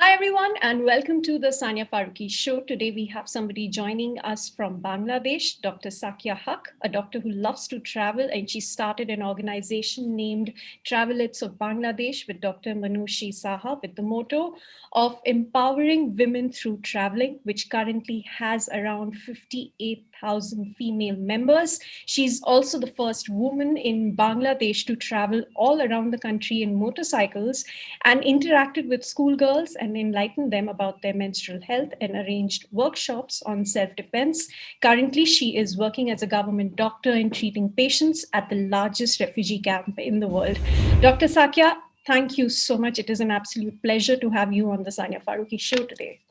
Hi, everyone, and welcome to the Sania Farooqui show. Today, we have somebody joining us from Bangladesh, Dr. Sakia Haque, a doctor who loves to travel, and she started an organization named Travelettes of Bangladesh with Dr. Manushi Saha with the motto of empowering women through traveling, which currently has around 58,000 female members. She's also the first woman in Bangladesh to travel all around the country in motorcycles and interacted with schoolgirls and enlightened them about their menstrual health and arranged workshops on self-defense. Currently, she is working as a government doctor and treating patients at the largest refugee camp in the world. Dr. Sakia, thank you so much. It is an absolute pleasure to have you on the Sania Farooqui show today.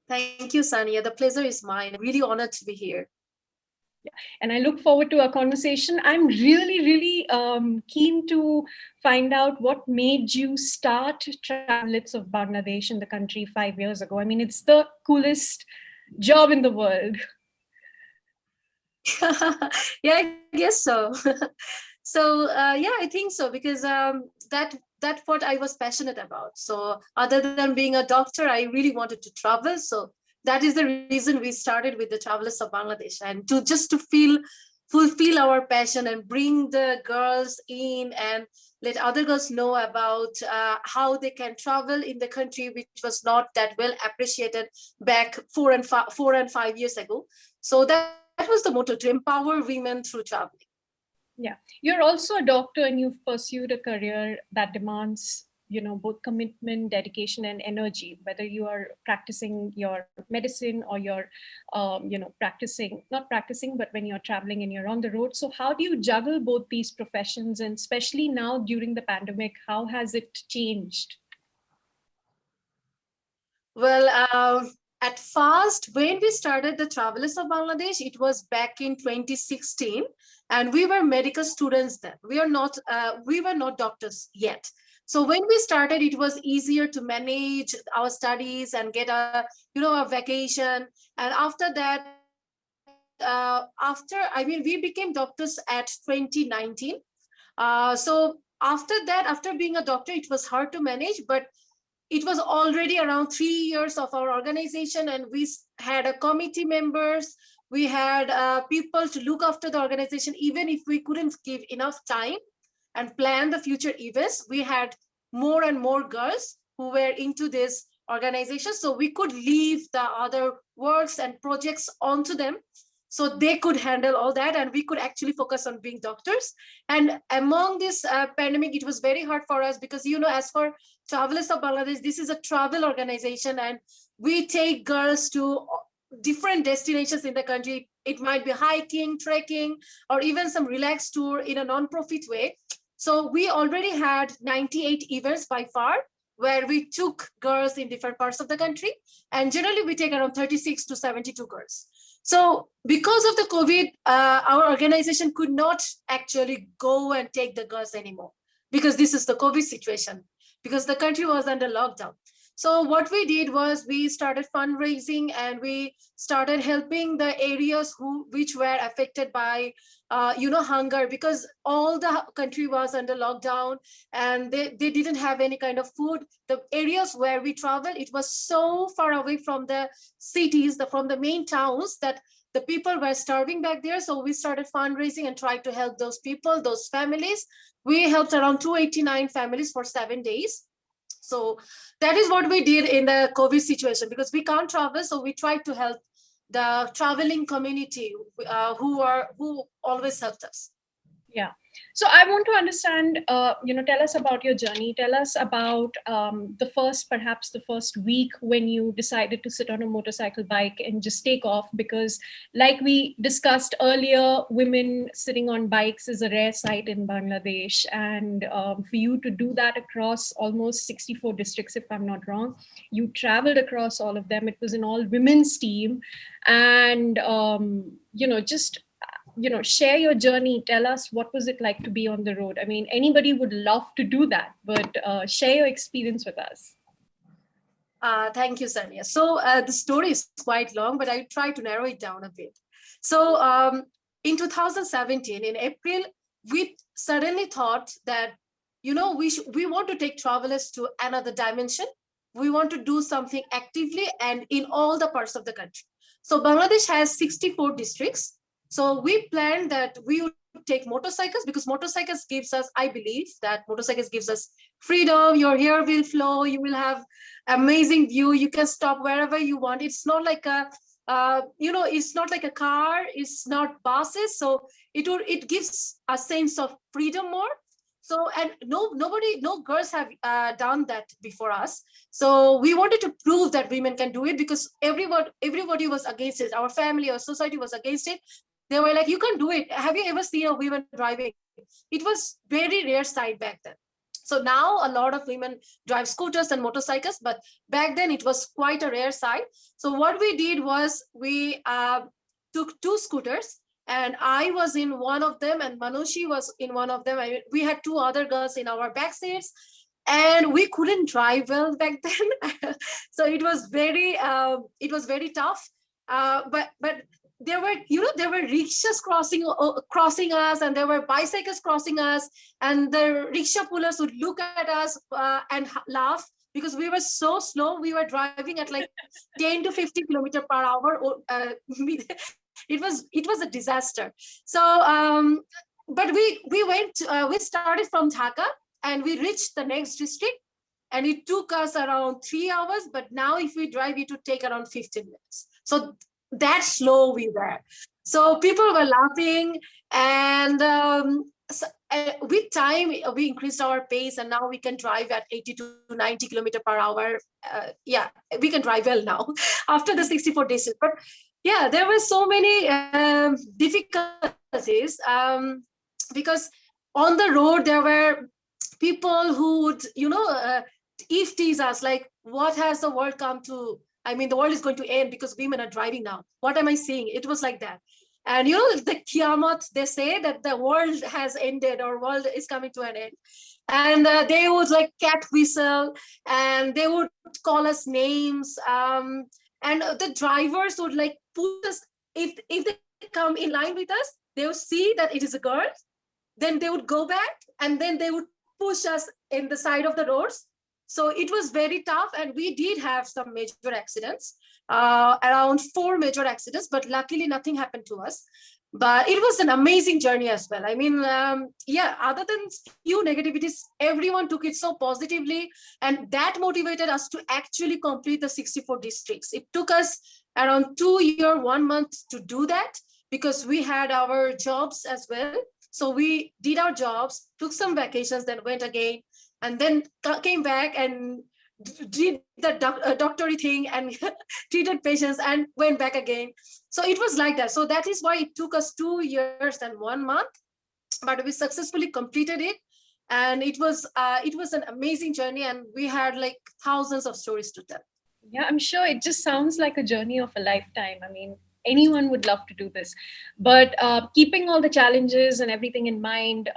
Thank you, Sania. The pleasure is mine. I'm really honored to be here. And I look forward to our conversation. I'm really keen to find out what made you start Travelettes of Bangladesh in the country 5 years ago. I mean, it's the coolest job in the world. Yeah, I guess so. Yeah, I think so because that's what I was passionate about. So other than being a doctor, I really wanted to travel. So that is the reason we started with the Travelers of Bangladesh, and to fulfill our passion and bring the girls in and let other girls know about how they can travel in the country, which was not that well appreciated back 4 and 5 years ago. So that was the motto, to empower women through traveling. Yeah, you're also a doctor and you've pursued a career that demands both commitment, dedication, and energy, whether you are practicing your medicine or you're not practicing, but when you're traveling and you're on the road. So how do you juggle both these professions, and especially now during the pandemic, how has it changed? Well, at first, when we started the Travelers of Bangladesh, it was back in 2016, and we were medical students then. We were not doctors yet. So when we started, it was easier to manage our studies and get a vacation. And after that, we became doctors at 2019. So after that, after being a doctor, it was hard to manage, but it was already around 3 years of our organization, and we had a committee members. We had people to look after the organization. Even if we couldn't give enough time and plan the future events, we had more and more girls who were into this organization. So we could leave the other works and projects onto them, so they could handle all that, and we could actually focus on being doctors. And among this pandemic, it was very hard for us because, as for Travelers of Bangladesh, this is a travel organization, and we take girls to different destinations in the country. It might be hiking, trekking, or even some relaxed tour in a non-profit way. So we already had 98 events by far, where we took girls in different parts of the country. And generally, we take around 36 to 72 girls. So because of the COVID, our organization could not actually go and take the girls anymore, because this is the COVID situation, because the country was under lockdown. So what we did was we started fundraising, and we started helping the areas which were affected by hunger, because all the country was under lockdown and they didn't have any kind of food. The areas where we traveled, it was so far away from the cities, from the main towns, that the people were starving back there. So we started fundraising and tried to help those people, those families. We helped around 289 families for 7 days. So that is what we did in the COVID situation, because we can't travel. So we tried to help the traveling community who always helped us. Yeah. So I want to understand, tell us about your journey. Tell us about perhaps the first week when you decided to sit on a motorcycle bike and just take off, because like we discussed earlier, women sitting on bikes is a rare sight in Bangladesh. And for you to do that across almost 64 districts, if I'm not wrong, you traveled across all of them. It was an all women's team. And, share your journey. Tell us, what was it like to be on the road? I mean, anybody would love to do that, but share your experience with us. Thank you, Sania. So the story is quite long, but I try to narrow it down a bit. So in 2017, in April, we suddenly thought that, we want to take travelers to another dimension. we want to do something actively and in all the parts of the country. So Bangladesh has 64 districts. So we planned that we would take motorcycles, because motorcycles gives us, I believe that motorcycles gives us freedom. Your hair will flow. You will have amazing view. You can stop wherever you want. It's not like a, it's not like a car. It's not buses. So it gives a sense of freedom more. So, and no girls have done that before us. So we wanted to prove that women can do it, because everybody was against it. Our family, our society was against it. They were like, you can do it. Have you ever seen a woman driving? It was very rare sight back then. So now a lot of women drive scooters and motorcycles, but back then it was quite a rare sight. So what we did was we took two scooters, and I was in one of them and Manushi was in one of them. We had two other girls in our back seats, and we couldn't drive well back then. So it was very tough. But there were, there were rickshaws crossing us, and there were bicycles crossing us, and the rickshaw pullers would look at us and laugh, because we were so slow. We were driving at like 10 to 50 kilometers per hour. It was a disaster. So but we started from Dhaka, and we reached the next district, and it took us around 3 hours. But now if we drive, it would take around 15 minutes. So that slow we were. So people were laughing, and with time we increased our pace, and now we can drive at 80 to 90 kilometers per hour. Yeah, we can drive well now after the 64 days. But yeah, there were so many difficulties, because on the road there were people who would, tease us, like, what has the world come to? I mean, the world is going to end because women are driving now. What am I saying? It was like that. And the Kiamat, they say that the world has ended, or world is coming to an end. And they would like cat whistle, and they would call us names. And the drivers would like push us. If they come in line with us, they would see that it is a girl. Then they would go back, and then they would push us in the side of the roads. So it was very tough, and we did have some major accidents, around 4 major accidents, but luckily nothing happened to us. But it was an amazing journey as well. I mean, yeah, other than few negativities, everyone took it so positively, and that motivated us to actually complete the 64 districts. It took us around 2 years, 1 month to do that, because we had our jobs as well. So we did our jobs, took some vacations, then went again, and then came back and did the doctory thing and treated patients and went back again. So it was like that. So that is why it took us 2 years and 1 month, but we successfully completed it. And it was an amazing journey, and we had like thousands of stories to tell. Yeah, I'm sure it just sounds like a journey of a lifetime. I mean, anyone would love to do this. But keeping all the challenges and everything in mind,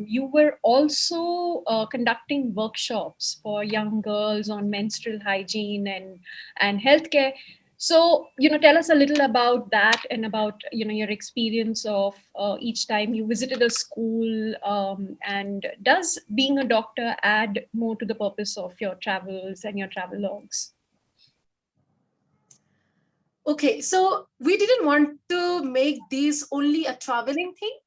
you were also conducting workshops for young girls on menstrual hygiene and healthcare. So, tell us a little about that, and about, your experience of each time you visited a school. And does being a doctor add more to the purpose of your travels and your travel logs? Okay, so we didn't want to make these only a traveling thing.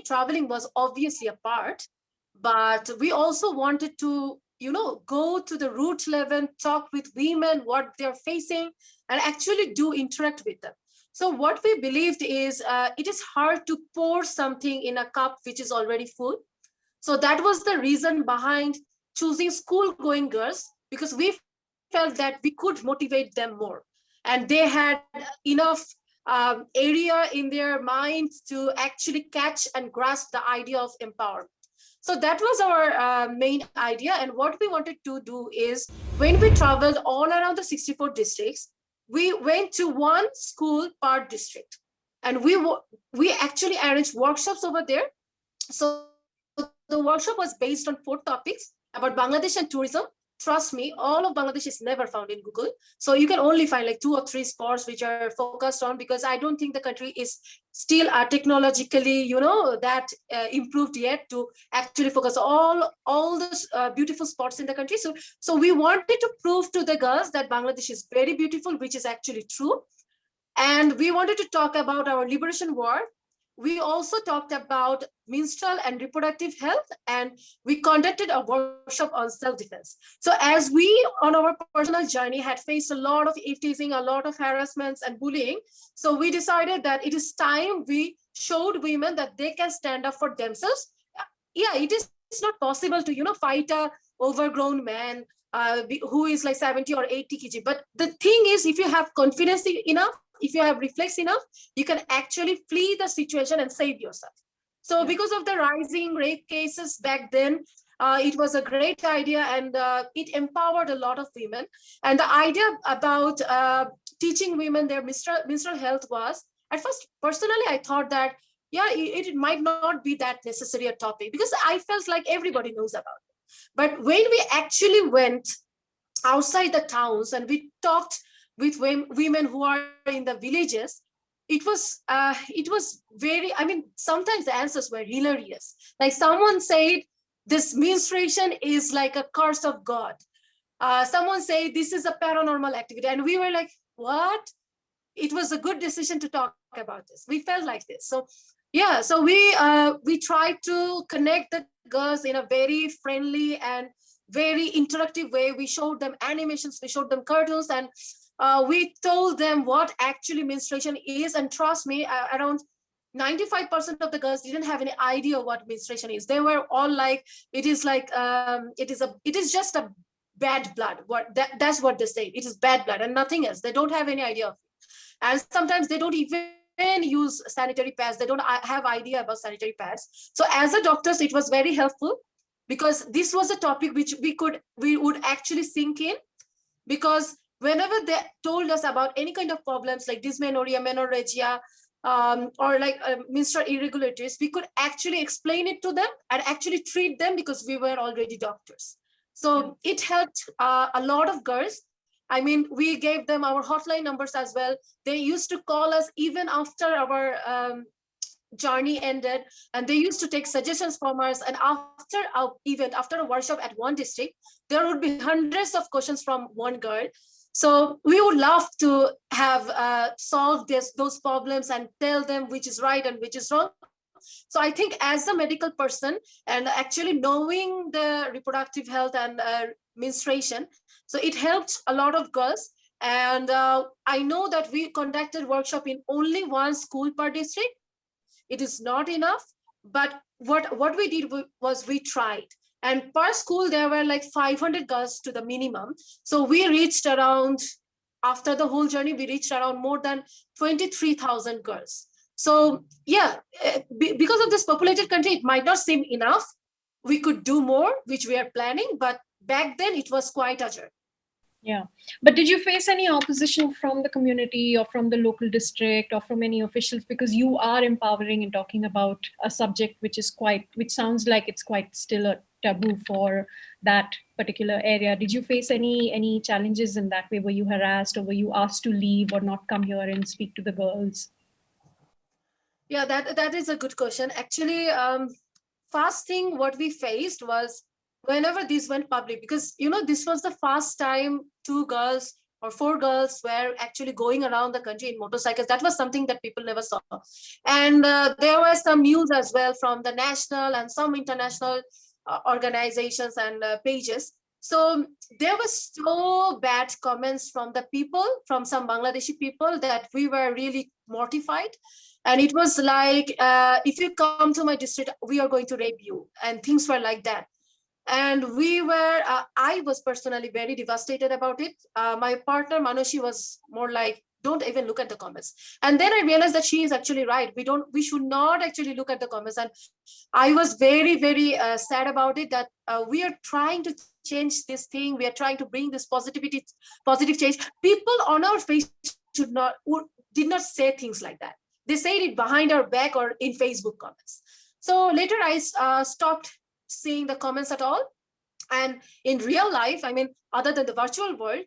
Traveling was obviously a part, but we also wanted to, go to the root level, talk with women, what they're facing, and actually do interact with them. So what we believed is it is hard to pour something in a cup which is already full. So that was the reason behind choosing school-going girls, because we felt that we could motivate them more. And they had enough area in their minds to actually catch and grasp the idea of empowerment. So that was our main idea. And what we wanted to do is, when we traveled all around the 64 districts, we went to one school per district. And we actually arranged workshops over there. So the workshop was based on 4 topics about Bangladesh and tourism, trust me, all of Bangladesh is never found in Google. So you can only find like 2 or 3 sports which are focused on, because I don't think the country is still technologically, that improved yet to actually focus all those beautiful spots in the country. So we wanted to prove to the girls that Bangladesh is very beautiful, which is actually true. And we wanted to talk about our liberation war. We also talked about menstrual and reproductive health, and we conducted a workshop on self-defense. So as we, on our personal journey, had faced a lot of teasing, a lot of harassments and bullying, so we decided that it is time we showed women that they can stand up for themselves. Yeah, it is not possible to, fight a overgrown man who is like 70 or 80 kg. But the thing is, if you have confidence enough, if you have reflex enough, you can actually flee the situation and save yourself. So because of the rising rape cases back then, it was a great idea, and it empowered a lot of women. And the idea about teaching women their menstrual health was, at first, personally, I thought that, yeah, it might not be that necessary a topic, because I felt like everybody knows about it. But when we actually went outside the towns and we talked with women who are in the villages, it was very, I mean, sometimes the answers were hilarious. Like someone said, this menstruation is like a curse of God. Someone said this is a paranormal activity, and we were like, what? It was a good decision to talk about this. We felt like this. So yeah, so we tried to connect the girls in a very friendly and very interactive way. We showed them animations, we showed them cartoons, and we told them what actually menstruation is. And trust me, around 95% of the girls didn't have any idea what menstruation is. They were all like, it is like it is just a bad blood. That's what they say. It is bad blood and nothing else. They don't have any idea of it. And sometimes they don't even use sanitary pads. They don't have idea about sanitary pads. So as a doctors, it was very helpful, because this was a topic which we would actually sink in. Because whenever they told us about any kind of problems like dysmenorrhea, menorrhagia, or like menstrual irregularities, we could actually explain it to them and actually treat them, because we were already doctors. So it helped a lot of girls. I mean, we gave them our hotline numbers as well. They used to call us even after our journey ended, and they used to take suggestions from us. And after our event, after a workshop at one district, there would be hundreds of questions from one girl. So we would love to have solved those problems and tell them which is right and which is wrong. So I think as a medical person, and actually knowing the reproductive health and menstruation, so it helped a lot of girls. And I know that we conducted workshop in only one school per district. It is not enough, but what we did was we tried. And per school, there were like 500 girls to the minimum. So we reached around, after the whole journey, we reached around more than 23,000 girls. So yeah, because of this populated country, it might not seem enough. We could do more, which we are planning, but back then it was quite a journey. Yeah. But did you face any opposition from the community or from the local district or from any officials? Because you are empowering and talking about a subject which sounds like it's quite still a taboo for that particular area. Did you face any challenges in that way? Were you harassed, or were you asked to leave or not come here and speak to the girls? Yeah, that is a good question. Actually, first thing what we faced was, whenever this went public, because this was the first time 2 girls or 4 girls were actually going around the country in motorcycles. That was something that people never saw. And there were some news as well from the national and some international organizations and pages. So there was so bad comments from the people, from some Bangladeshi people, that we were really mortified. And it was like, if you come to my district, we are going to rape you. And things were like that. And I was personally very devastated about it. My partner, Manoshi, was more like, don't even look at the comments. And then I realized that she is actually right. We should not actually look at the comments. And I was very, very sad about it, that we are trying to change this thing. We are trying to bring this positive change. People on our face did not say things like that. They said it behind our back or in Facebook comments. So later I stopped seeing the comments at all. And in real life, I mean, other than the virtual world,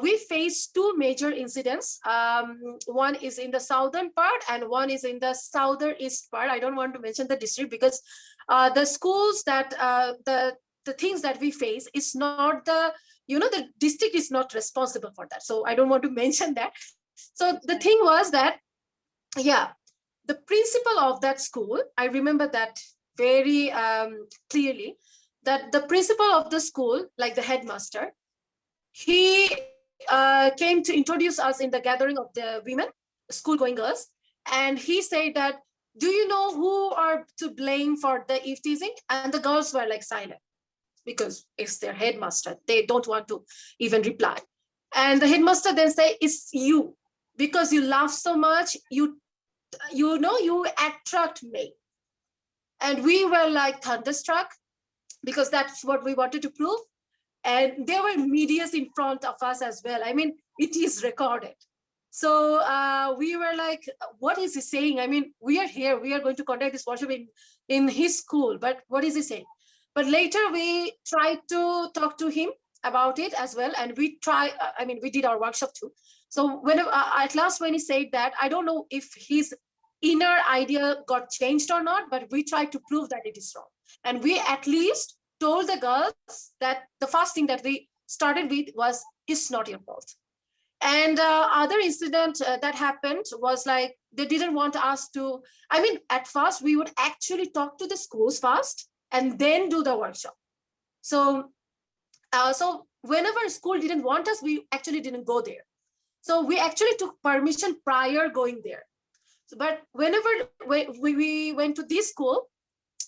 we face two major incidents. One is in the southern part and one is in the southeast part. I don't want to mention the district because the schools that the things that we face is not the, the district is not responsible for that. So I don't want to mention that. So the thing was that, yeah, the principal of that school, I remember that very clearly, that the principal of the school, like the headmaster, he came to introduce us in the gathering of the women, school going girls. And he said that, do you know who are to blame for the eve teasing? And the girls were like silent because it's their headmaster. They don't want to even reply. And the headmaster then say, it's you, because you laugh so much, you attract me. And we were like thunderstruck because that's what we wanted to prove. And there were medias in front of us as well. I mean, it is recorded. So we were like, what is he saying? I mean, we are here, we are going to conduct this workshop in his school, but what is he saying? But later we tried to talk to him about it as well. And we did our workshop too. So whenever, at last when he said that, I don't know if his inner idea got changed or not, but we tried to prove that it is wrong. And we at least told the girls that the first thing that we started with was, it's not your fault. And other incident that happened was like, they didn't want us to, at first we would actually talk to the schools first and then do the workshop. So whenever school didn't want us, we actually didn't go there. So we actually took permission prior going there. But whenever we went to this school,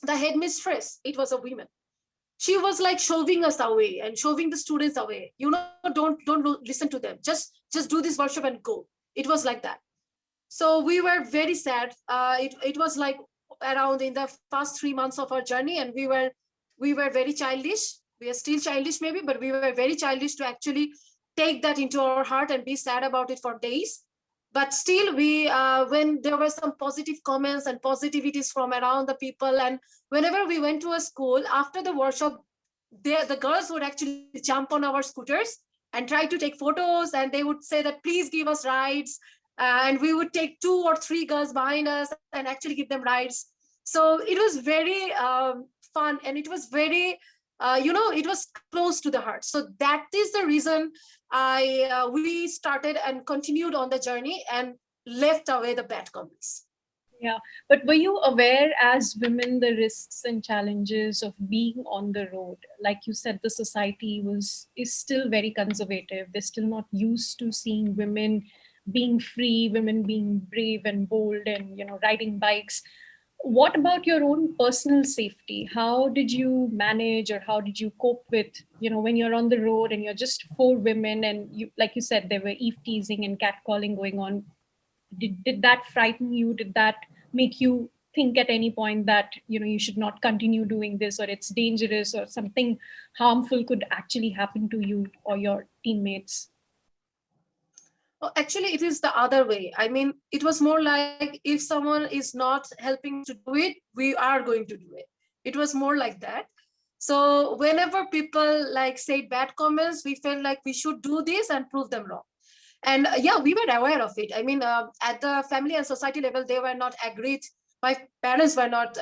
the headmistress, it was a woman. She was like shoving us away and shoving the students away. Don't listen to them. Just do this workshop and go. It was like that. So we were very sad. It was like around in the first 3 months of our journey, and we were very childish. We are still childish maybe, but we were very childish to actually take that into our heart and be sad about it for days. But still, we when there were some positive comments and positivities from around the people, and whenever we went to a school after the workshop, the girls would actually jump on our scooters and try to take photos, and they would say that please give us rides, and we would take 2 or 3 girls behind us and actually give them rides. So it was very fun, and it was very it was close to the heart. So that is the reason we started and continued on the journey and left away the bad comments. Yeah, but were you aware as women the risks and challenges of being on the road? Like you said, the society is still very conservative. They're still not used to seeing women being free, women being brave and bold and riding bikes. What about your own personal safety? How did you manage, or how did you cope with, when you're on the road and you're just 4 women and you, like you said, there were eve teasing and catcalling going on? Did that frighten you? Did that make you think at any point that, you should not continue doing this, or it's dangerous, or something harmful could actually happen to you or your teammates? Well, actually, it is the other way. It was more like, if someone is not helping to do it, we are going to do it. It was more like that. So whenever people like say bad comments, we felt like we should do this and prove them wrong. And yeah, we were aware of it. At the family and society level, they were not agreed. My parents were not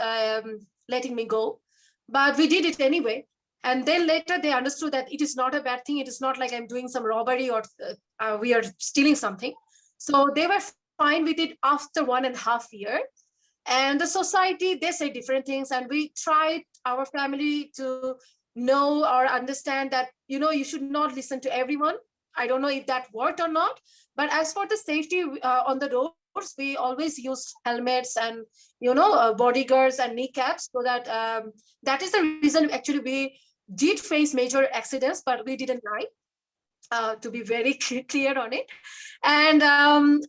letting me go, but we did it anyway. And then later they understood that it is not a bad thing. It is not like I'm doing some robbery or we are stealing something. So they were fine with it after 1.5 years. And the society, they say different things. And we tried our family to know or understand that, you should not listen to everyone. I don't know if that worked or not. But as for the safety on the roads, we always used helmets and, bodyguards and kneecaps, so that that is the reason actually we did face major accidents, but we didn't die, to be very clear on it. And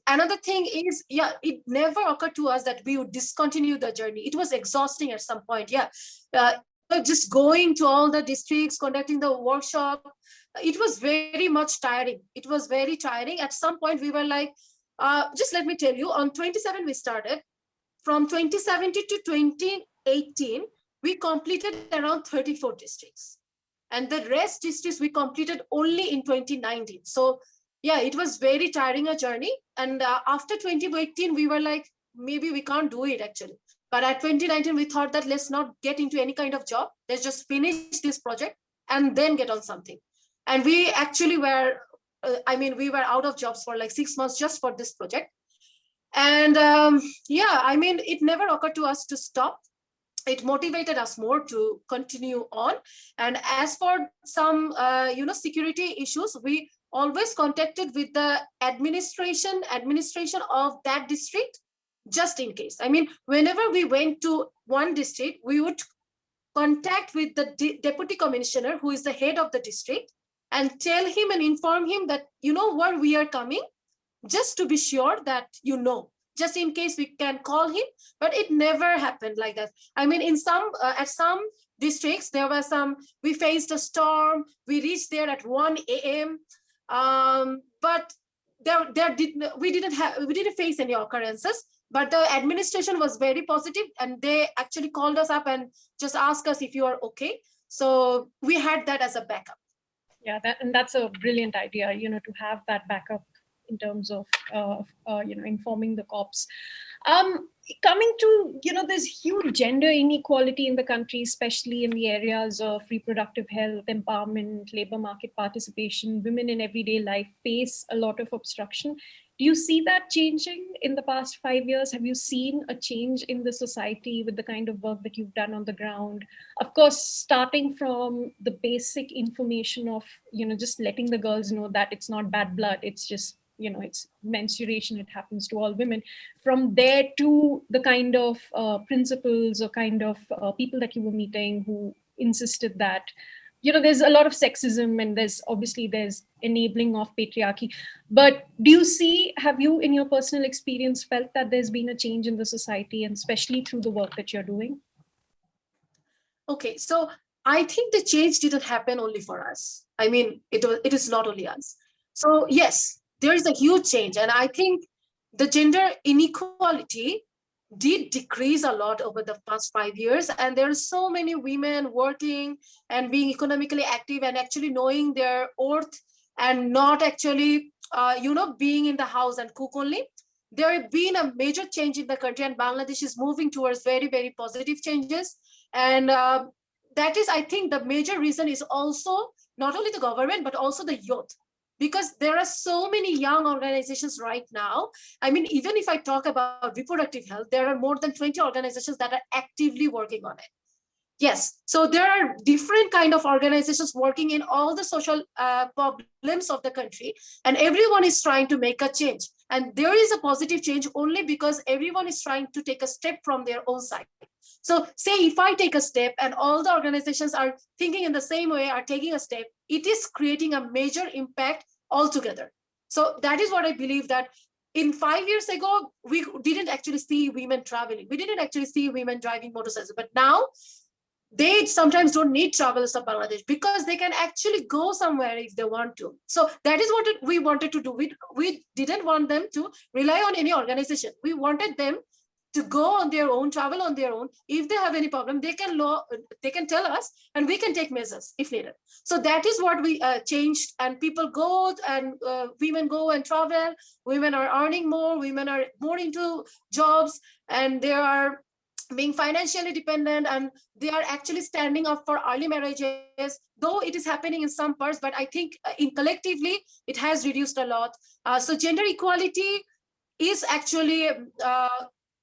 another thing is, it never occurred to us that we would discontinue the journey. It was exhausting at some point. Just going to all the districts, conducting the workshop, it was very much tiring. It was very tiring. At some point, we were like, just let me tell you, on 27 we started. From 2017 to 2018, we completed around 34 districts. And the rest districts we completed only in 2019. So yeah, it was very tiring a journey. And after 2018, we were like, maybe we can't do it actually. But at 2019, we thought that let's not get into any kind of job. Let's just finish this project and then get on something. And we actually were, we were out of jobs for like 6 months just for this project. And yeah, I mean, it never occurred to us to stop. It motivated us more to continue on. And as for some, security issues, we always contacted with the administration of that district, just in case. I mean, whenever we went to one district, we would contact with the deputy commissioner, who is the head of the district, and tell him and inform him that, where we are coming, just to be sure that, just in case we can call him. But it never happened like that. I mean, in some at some districts, there were we faced a storm. We reached there at 1 a.m. But we didn't face any occurrences. But the administration was very positive, and they actually called us up and just asked us if you are okay. So we had that as a backup. Yeah, that's a brilliant idea, to have that backup in terms of, informing the cops. Coming to, there's huge gender inequality in the country, especially in the areas of reproductive health, empowerment, labor market participation. Women in everyday life face a lot of obstruction. Do you see that changing in the past 5 years? Have you seen a change in the society with the kind of work that you've done on the ground? Of course, starting from the basic information of, just letting the girls know that it's not bad blood, it's just, it's menstruation, it happens to all women. From there to the kind of principals or kind of people that you were meeting who insisted that, there's a lot of sexism, and there's enabling of patriarchy. But have you in your personal experience felt that there's been a change in the society, and especially through the work that you're doing? Okay, so I think the change didn't happen only for us. I mean, it is not only us. So yes, there is a huge change. And I think the gender inequality did decrease a lot over the past 5 years. And there are so many women working and being economically active and actually knowing their worth, and not actually, being in the house and cook only. There has been a major change in the country, and Bangladesh is moving towards very, very positive changes. And that is, I think, the major reason is also not only the government, but also the youth. Because there are so many young organizations right now. I mean, even if I talk about reproductive health, there are more than 20 organizations that are actively working on it. Yes, so there are different kind of organizations working in all the social problems of the country, and everyone is trying to make a change. And there is a positive change only because everyone is trying to take a step from their own side. So say if I take a step and all the organizations are thinking in the same way, are taking a step, it is creating a major impact altogether. So that is what I believe, that in 5 years ago, we didn't actually see women traveling. We didn't actually see women driving motorcycles. But now they sometimes don't need Travelettes of Bangladesh because they can actually go somewhere if they want to. So that is what we wanted to do. We didn't want them to rely on any organization. We wanted them to go on their own, travel on their own. If they have any problem, they can tell us, and we can take measures if needed. So that is what we changed, and people go, and women go and travel. Women are earning more. Women are more into jobs, and they are being financially dependent, and they are actually standing up for early marriages, though it is happening in some parts, but I think in collectively, it has reduced a lot. So gender equality is actually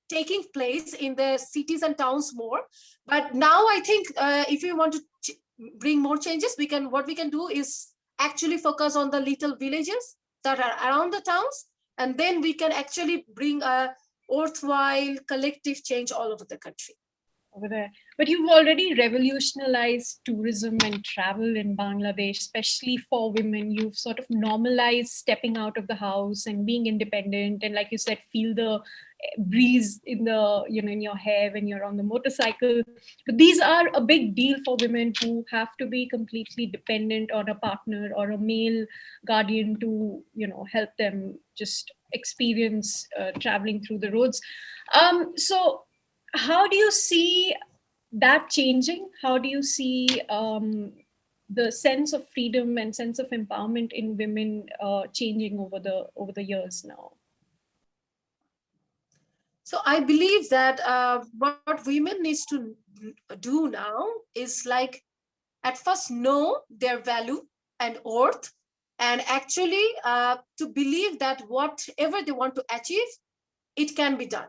taking place in the cities and towns more. But now I think if we want to bring more changes, what we can do is actually focus on the little villages that are around the towns, and then we can actually bring a worthwhile collective change all over the country. Over there. But you've already revolutionized tourism and travel in Bangladesh, especially for women. You've sort of normalized stepping out of the house and being independent. And like you said, feel the breeze in in your hair when you're on the motorcycle. But these are a big deal for women who have to be completely dependent on a partner or a male guardian to, help them just experience traveling through the roads. So how do you see that changing? How do you see the sense of freedom and sense of empowerment in women changing over the years now? So I believe that what women needs to do now is like at first know their value and worth, and actually to believe that whatever they want to achieve, it can be done.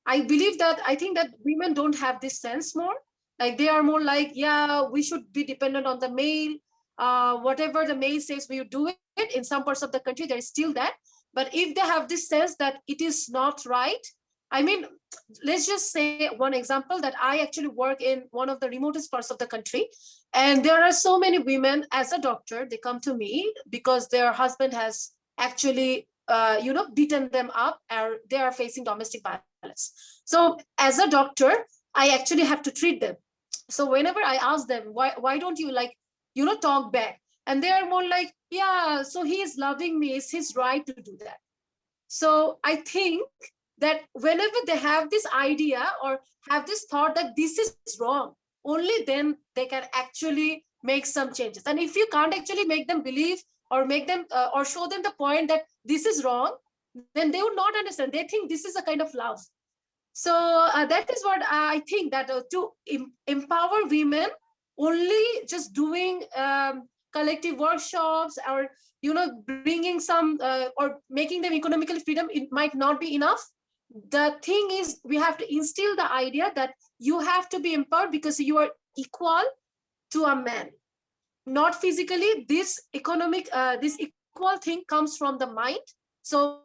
I think that women don't have this sense more. Like they are more like, yeah, we should be dependent on the male. Whatever the male says, we do it. In some parts of the country, there is still that. But if they have this sense that it is not right, I mean, let's just say one example that I actually work in one of the remotest parts of the country. And there are so many women as a doctor, they come to me because their husband has actually beaten them up, or they are facing domestic violence. So as a doctor, I actually have to treat them. So whenever I ask them, why don't you talk back, and they are more like, yeah, so he is loving me, it's his right to do that. So I think that whenever they have this idea or have this thought that this is wrong, only then they can actually make some changes. And if you can't actually make them believe or make them or show them the point that this is wrong, then they would not understand. They think this is a kind of love. So that is what I think, that to empower women, only just doing collective workshops, or bringing some or making them economically freedom, it might not be enough. The thing is, we have to instill the idea that you have to be empowered because you are equal to a man, not physically. This equal thing comes from the mind. So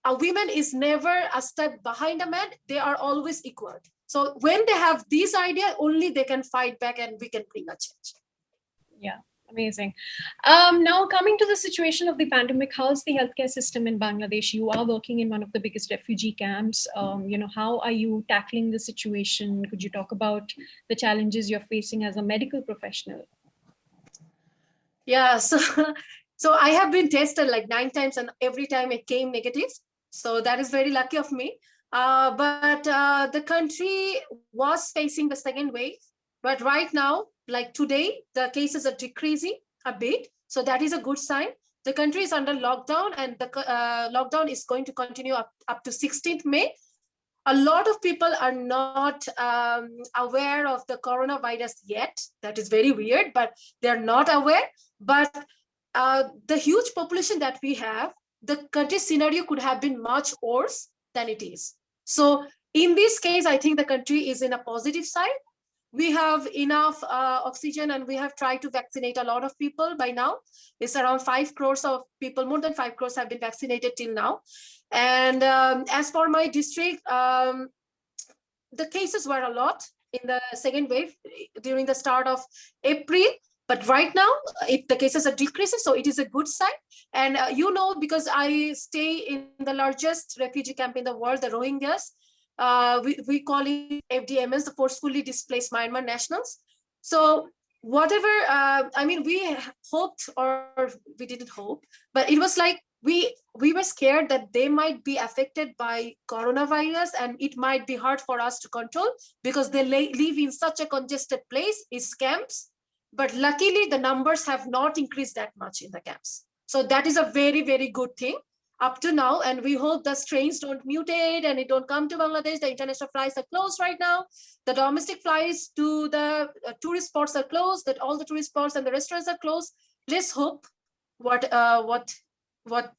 a woman is never a step behind a man, they are always equal. So when they have this idea, only they can fight back and we can bring a change. Yeah, amazing. Now, coming to the situation of the pandemic, how's the healthcare system in Bangladesh? You are working in one of the biggest refugee camps. How are you tackling the situation? Could you talk about the challenges you're facing as a medical professional? Yeah, so I have been tested like 9 times, and every time it came negative. So that is very lucky of me. But the country was facing the second wave. But right now, like today, the cases are decreasing a bit. So that is a good sign. The country is under lockdown, and the lockdown is going to continue up to 16th May. A lot of people are not aware of the coronavirus yet. That is very weird, but they're not aware. But the huge population that we have, the country scenario could have been much worse than it is. So in this case, I think the country is in a positive side. We have enough oxygen, and we have tried to vaccinate a lot of people by now. It's around 5 crores of people, more than 5 crores have been vaccinated till now. And as for my district, the cases were a lot in the second wave during the start of April. But right now, the cases are decreasing, so it is a good sign. And because I stay in the largest refugee camp in the world, the Rohingyas, we call it FDMS, the forcefully displaced Myanmar nationals. So whatever, we hoped, or we didn't hope, but it was like we were scared that they might be affected by coronavirus, and it might be hard for us to control because they live in such a congested place, it's camps. But luckily, the numbers have not increased that much in the camps. So that is a very, very good thing up to now. And we hope the strains don't mutate and it don't come to Bangladesh. The international flights are closed right now. The domestic flights to the tourist spots are closed, that all the tourist spots and the restaurants are closed. Let's hope. What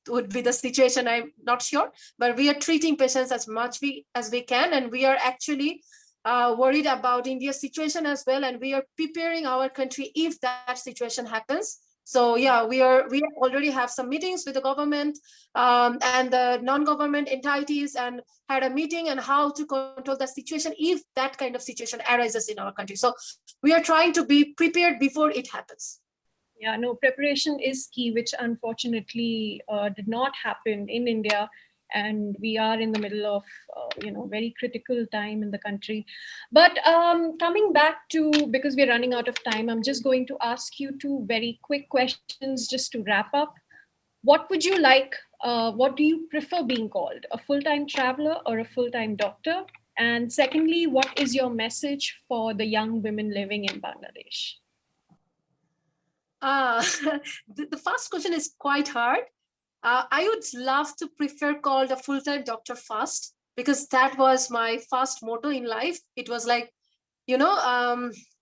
would be the situation, I'm not sure, but we are treating patients as much as we can, and we are actually worried about India's situation as well, and we are preparing our country if that situation happens. So yeah, we already have some meetings with the government and the non-government entities, and had a meeting on how to control the situation if that kind of situation arises in our country. So we are trying to be prepared before it happens. Yeah, no, preparation is key, which unfortunately did not happen in India. And we are in the middle of, very critical time in the country. But coming back to, because we're running out of time, I'm just going to ask you two very quick questions just to wrap up. What would you like, what do you prefer being called, a full-time traveler or a full-time doctor? And secondly, what is your message for the young women living in Bangladesh? The first question is quite hard. I would love to prefer called a full-time doctor first, because that was my first motto in life. It was like, you know,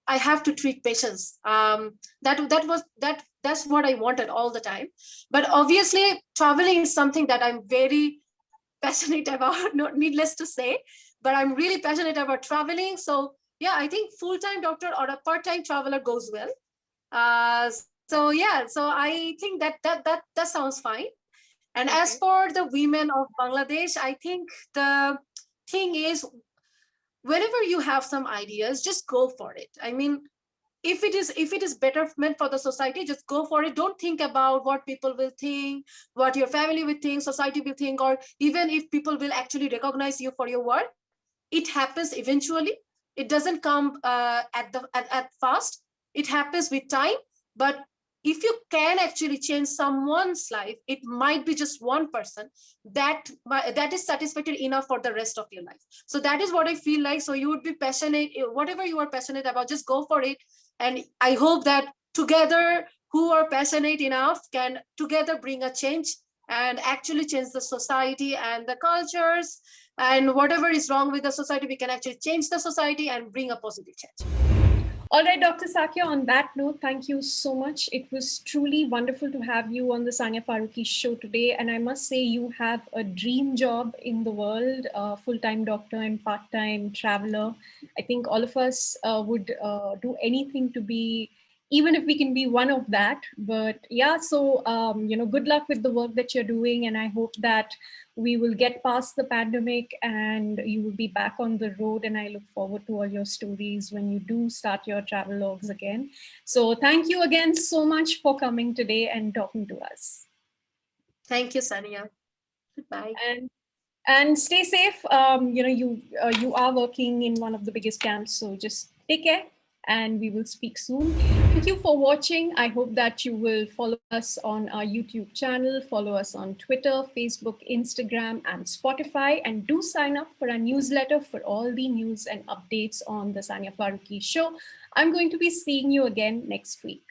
I have to treat patients. That's what I wanted all the time. But obviously, traveling is something that I'm very passionate about. Not needless to say, but I'm really passionate about traveling. So yeah, I think full-time doctor or a part-time traveler goes well. So yeah, so I think that sounds fine. And as Okay. for the women of Bangladesh, I think the thing is, whenever you have some ideas, just go for it. I mean, if it is betterment for the society, just go for it. Don't think about what people will think, what your family will think, society will think, or even if people will actually recognize you for your work. It happens eventually. It doesn't come at first. It happens with time. But if you can actually change someone's life, it might be just one person, that is satisfactory enough for the rest of your life. So that is what I feel like. So you would be passionate, whatever you are passionate about, just go for it. And I hope that together, who are passionate enough can together bring a change and actually change the society and the cultures, and whatever is wrong with the society, we can actually change the society and bring a positive change. All right, Dr. Sakia, on that note, thank you so much. It was truly wonderful to have you on the Sania Farooqui show today. And I must say, you have a dream job in the world, full-time doctor and part-time traveler. I think all of us would do anything to be, even if we can be one of that. But yeah, so, good luck with the work that you're doing. And I hope that we will get past the pandemic and you will be back on the road. And I look forward to all your stories when you do start your travel logs again. So thank you again so much for coming today and talking to us. Thank you, Sania. Goodbye. And stay safe. You are working in one of the biggest camps, so just take care. And we will speak soon. Thank you for watching. I hope that you will follow us on our YouTube channel, follow us on Twitter, Facebook, Instagram, and Spotify, and do sign up for our newsletter for all the news and updates on the Sania Farooqui show. I'm going to be seeing you again next week.